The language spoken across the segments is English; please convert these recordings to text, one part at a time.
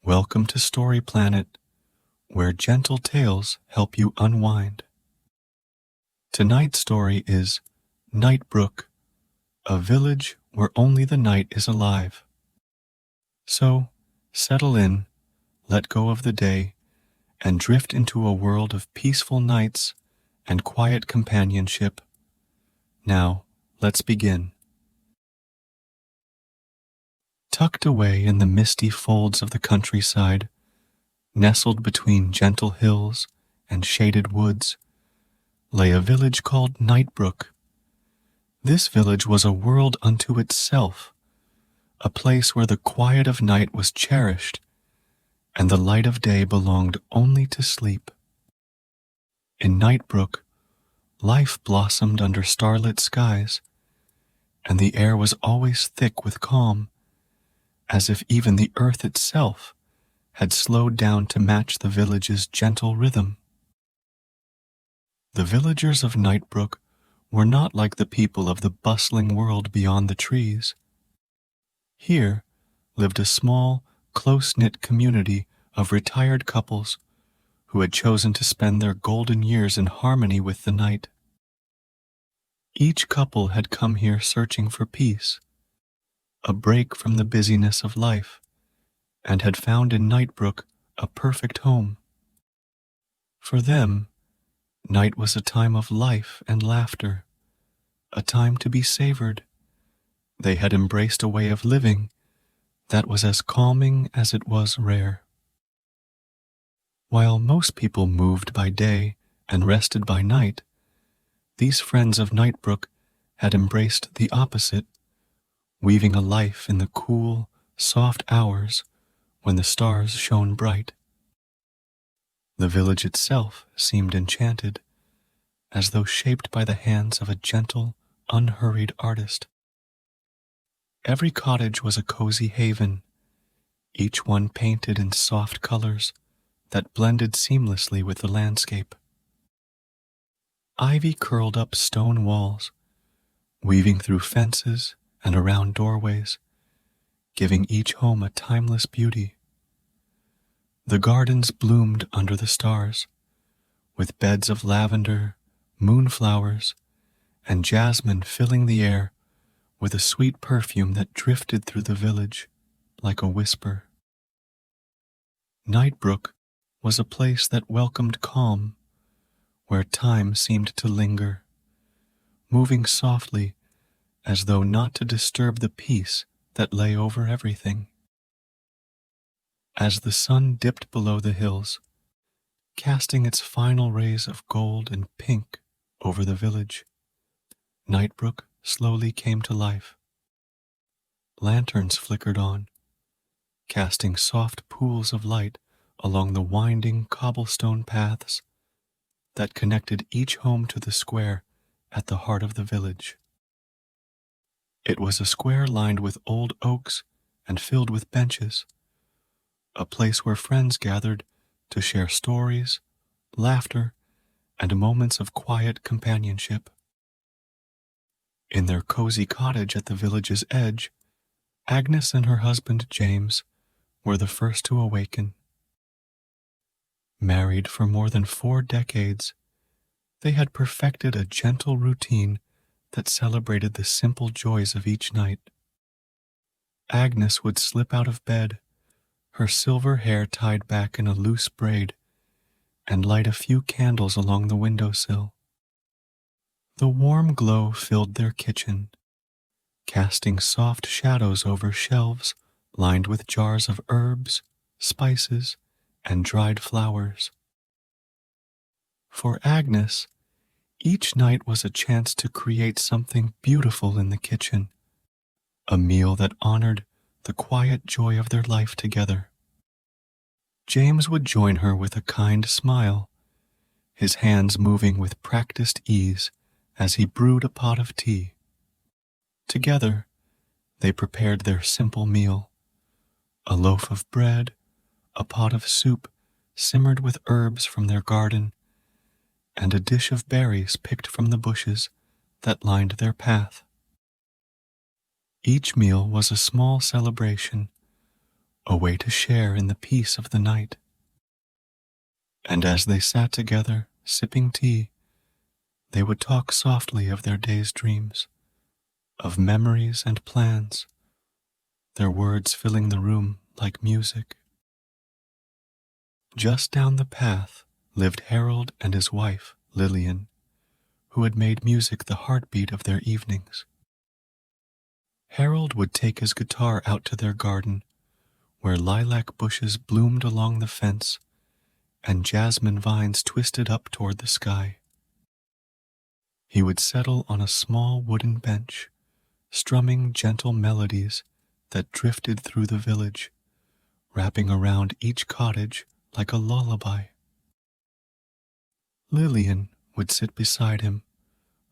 Welcome to Story Planet, where gentle tales help you unwind. Tonight's story is Nightbrook, a village where only the night is alive. So, settle in, let go of the day, and drift into a world of peaceful nights and quiet companionship. Now, let's begin. Tucked away in the misty folds of the countryside, nestled between gentle hills and shaded woods, lay a village called Nightbrook. This village was a world unto itself, a place where the quiet of night was cherished and the light of day belonged only to sleep. In Nightbrook, life blossomed under starlit skies, and the air was always thick with calm, as if even the earth itself had slowed down to match the village's gentle rhythm. The villagers of Nightbrook were not like the people of the bustling world beyond the trees. Here lived a small, close-knit community of retired couples who had chosen to spend their golden years in harmony with the night. Each couple had come here searching for peace, a break from the busyness of life, and had found in Nightbrook a perfect home. For them, night was a time of life and laughter, a time to be savored. They had embraced a way of living that was as calming as it was rare. While most people moved by day and rested by night, these friends of Nightbrook had embraced the opposite, weaving a life in the cool, soft hours when the stars shone bright. The village itself seemed enchanted, as though shaped by the hands of a gentle, unhurried artist. Every cottage was a cozy haven, each one painted in soft colors that blended seamlessly with the landscape. Ivy curled up stone walls, weaving through fences and around doorways, giving each home a timeless beauty. The gardens bloomed under the stars, with beds of lavender, moonflowers, and jasmine filling the air with a sweet perfume that drifted through the village like a whisper. Nightbrook was a place that welcomed calm, where time seemed to linger, moving softly as though not to disturb the peace that lay over everything. As the sun dipped below the hills, casting its final rays of gold and pink over the village, Nightbrook slowly came to life. Lanterns flickered on, casting soft pools of light along the winding cobblestone paths that connected each home to the square at the heart of the village. It was a square lined with old oaks and filled with benches, a place where friends gathered to share stories, laughter, and moments of quiet companionship. In their cozy cottage at the village's edge, Agnes and her husband James were the first to awaken. Married for more than 4 decades, they had perfected a gentle routine that celebrated the simple joys of each night. Agnes would slip out of bed, her silver hair tied back in a loose braid, and light a few candles along the windowsill. The warm glow filled their kitchen, casting soft shadows over shelves lined with jars of herbs, spices, and dried flowers. For Agnes, each night was a chance to create something beautiful in the kitchen, a meal that honored the quiet joy of their life together. James would join her with a kind smile, his hands moving with practiced ease as he brewed a pot of tea. Together, they prepared their simple meal, a loaf of bread, a pot of soup simmered with herbs from their garden, and a dish of berries picked from the bushes that lined their path. Each meal was a small celebration, a way to share in the peace of the night. And as they sat together, sipping tea, they would talk softly of their day's dreams, of memories and plans, their words filling the room like music. Just down the path lived Harold and his wife, Lillian, who had made music the heartbeat of their evenings. Harold would take his guitar out to their garden, where lilac bushes bloomed along the fence and jasmine vines twisted up toward the sky. He would settle on a small wooden bench, strumming gentle melodies that drifted through the village, wrapping around each cottage like a lullaby. Lillian would sit beside him,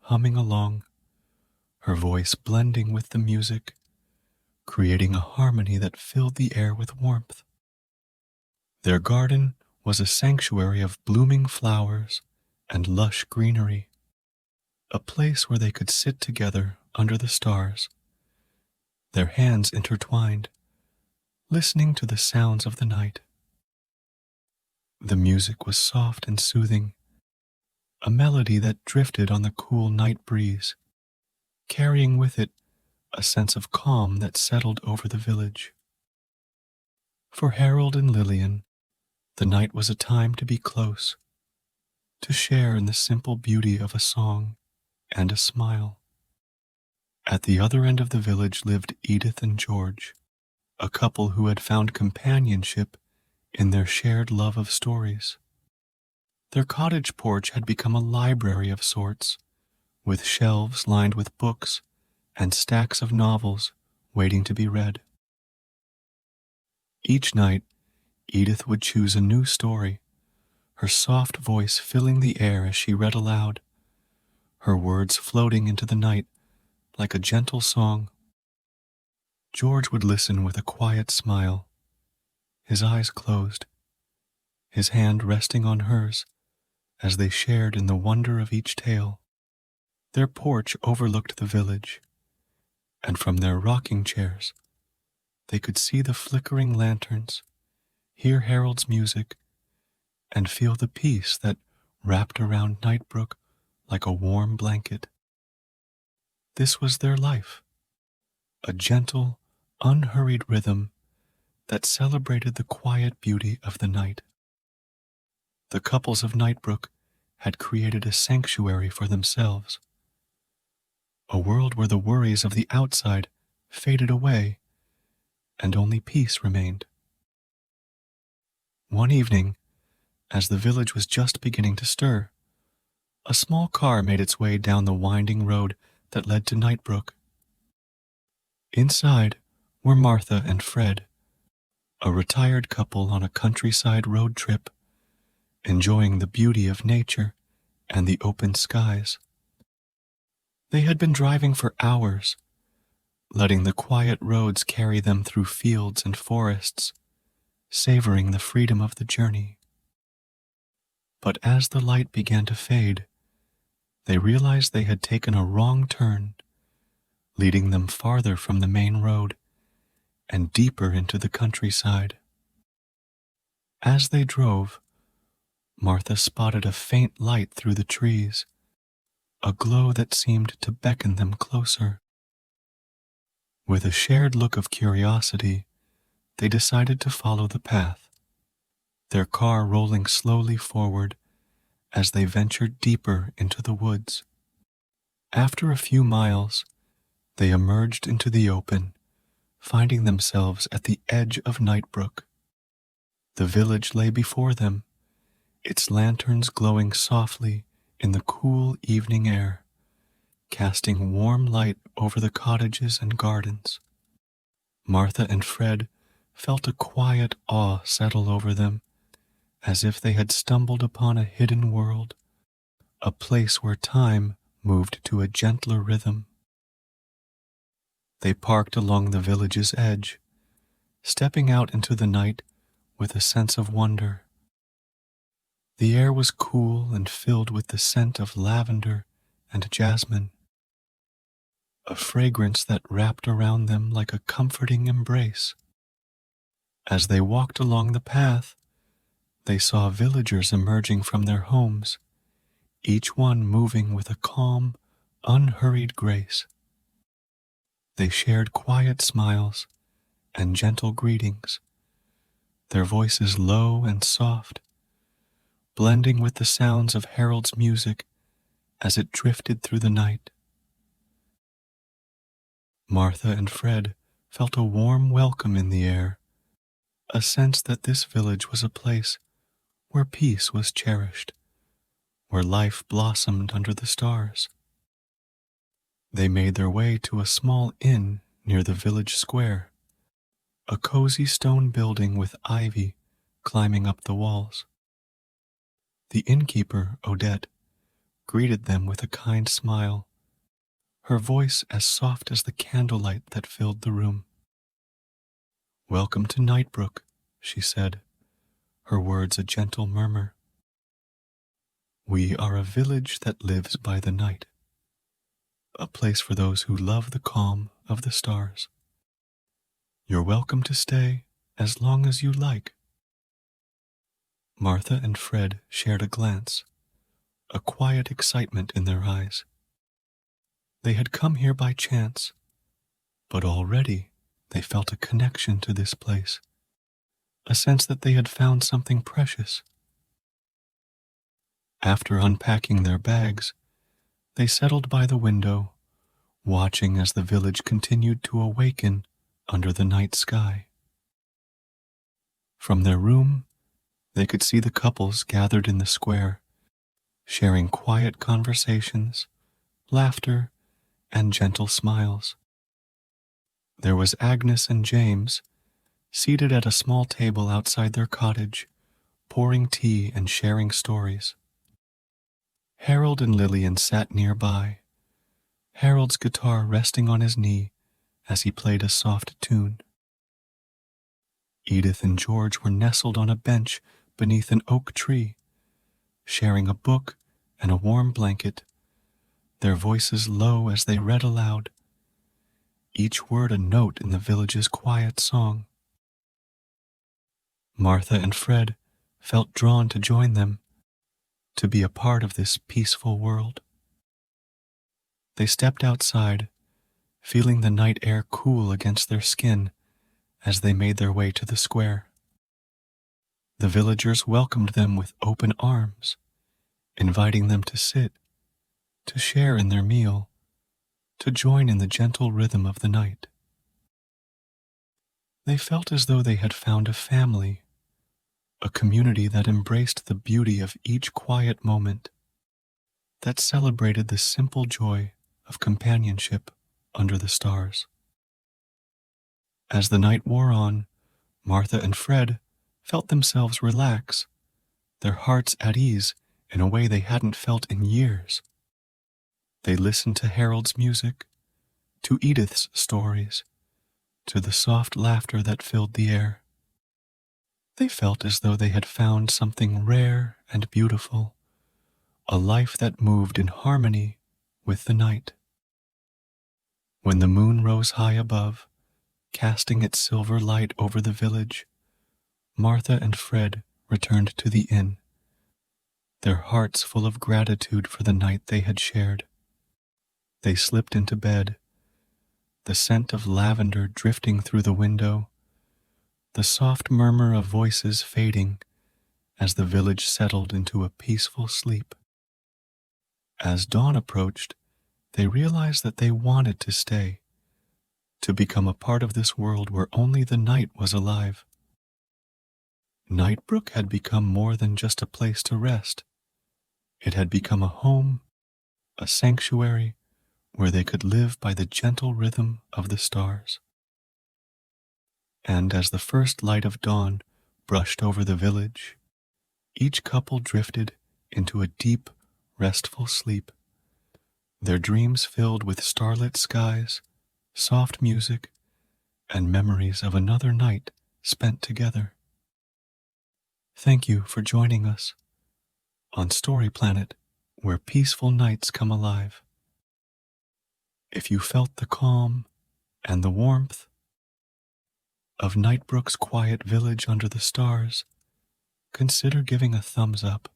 humming along, her voice blending with the music, creating a harmony that filled the air with warmth. Their garden was a sanctuary of blooming flowers and lush greenery, a place where they could sit together under the stars, their hands intertwined, listening to the sounds of the night. The music was soft and soothing, a melody that drifted on the cool night breeze, carrying with it a sense of calm that settled over the village. For Harold and Lillian, the night was a time to be close, to share in the simple beauty of a song and a smile. At the other end of the village lived Edith and George, a couple who had found companionship in their shared love of stories. Their cottage porch had become a library of sorts, with shelves lined with books and stacks of novels waiting to be read. Each night, Edith would choose a new story, her soft voice filling the air as she read aloud, her words floating into the night like a gentle song. George would listen with a quiet smile, his eyes closed, his hand resting on hers as they shared in the wonder of each tale. Their porch overlooked the village, and from their rocking chairs, they could see the flickering lanterns, hear Harold's music, and feel the peace that wrapped around Nightbrook like a warm blanket. This was their life, a gentle, unhurried rhythm that celebrated the quiet beauty of the night. The couples of Nightbrook had created a sanctuary for themselves, a world where the worries of the outside faded away and only peace remained. One evening, as the village was just beginning to stir, a small car made its way down the winding road that led to Nightbrook. Inside were Martha and Fred, a retired couple on a countryside road trip, enjoying the beauty of nature and the open skies. They had been driving for hours, letting the quiet roads carry them through fields and forests, savoring the freedom of the journey. But as the light began to fade, they realized they had taken a wrong turn, leading them farther from the main road and deeper into the countryside. As they drove, Martha spotted a faint light through the trees, a glow that seemed to beckon them closer. With a shared look of curiosity, they decided to follow the path, their car rolling slowly forward as they ventured deeper into the woods. After a few miles, they emerged into the open, finding themselves at the edge of Nightbrook. The village lay before them, its lanterns glowing softly in the cool evening air, casting warm light over the cottages and gardens. Martha and Fred felt a quiet awe settle over them, as if they had stumbled upon a hidden world, a place where time moved to a gentler rhythm. They parked along the village's edge, stepping out into the night with a sense of wonder. The air was cool and filled with the scent of lavender and jasmine, a fragrance that wrapped around them like a comforting embrace. As they walked along the path, they saw villagers emerging from their homes, each one moving with a calm, unhurried grace. They shared quiet smiles and gentle greetings, their voices low and soft, blending with the sounds of Harold's music as it drifted through the night. Martha and Fred felt a warm welcome in the air, a sense that this village was a place where peace was cherished, where life blossomed under the stars. They made their way to a small inn near the village square, a cozy stone building with ivy climbing up the walls. The innkeeper, Odette, greeted them with a kind smile, her voice as soft as the candlelight that filled the room. "Welcome to Nightbrook," she said, her words a gentle murmur. "We are a village that lives by the night, a place for those who love the calm of the stars. You're welcome to stay as long as you like." Martha and Fred shared a glance, a quiet excitement in their eyes. They had come here by chance, but already they felt a connection to this place, a sense that they had found something precious. After unpacking their bags, they settled by the window, watching as the village continued to awaken under the night sky. From their room, they could see the couples gathered in the square, sharing quiet conversations, laughter, and gentle smiles. There was Agnes and James, seated at a small table outside their cottage, pouring tea and sharing stories. Harold and Lillian sat nearby, Harold's guitar resting on his knee as he played a soft tune. Edith and George were nestled on a bench beneath an oak tree, sharing a book and a warm blanket, their voices low as they read aloud, each word a note in the village's quiet song. Martha and Fred felt drawn to join them, to be a part of this peaceful world. They stepped outside, feeling the night air cool against their skin as they made their way to the square. The villagers welcomed them with open arms, inviting them to sit, to share in their meal, to join in the gentle rhythm of the night. They felt as though they had found a family, a community that embraced the beauty of each quiet moment, that celebrated the simple joy of companionship under the stars. As the night wore on, Martha and Fred felt themselves relax, their hearts at ease in a way they hadn't felt in years. They listened to Harold's music, to Edith's stories, to the soft laughter that filled the air. They felt as though they had found something rare and beautiful, a life that moved in harmony with the night. When the moon rose high above, casting its silver light over the village, Martha and Fred returned to the inn, their hearts full of gratitude for the night they had shared. They slipped into bed, the scent of lavender drifting through the window, the soft murmur of voices fading as the village settled into a peaceful sleep. As dawn approached, they realized that they wanted to stay, to become a part of this world where only the night was alive. Nightbrook had become more than just a place to rest. It had become a home, a sanctuary, where they could live by the gentle rhythm of the stars. And as the first light of dawn brushed over the village, each couple drifted into a deep, restful sleep, their dreams filled with starlit skies, soft music, and memories of another night spent together. Thank you for joining us on Story Planet, where peaceful nights come alive. If you felt the calm and the warmth, of Nightbrook's quiet village under the stars, consider giving a thumbs up.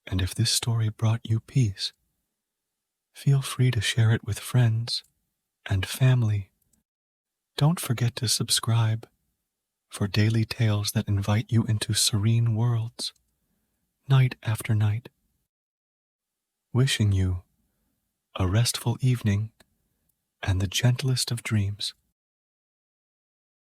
And if this story brought you peace, feel free to share it with friends and family. Don't forget to subscribe for daily tales that invite you into serene worlds, night after night. Wishing you a restful evening and the gentlest of dreams.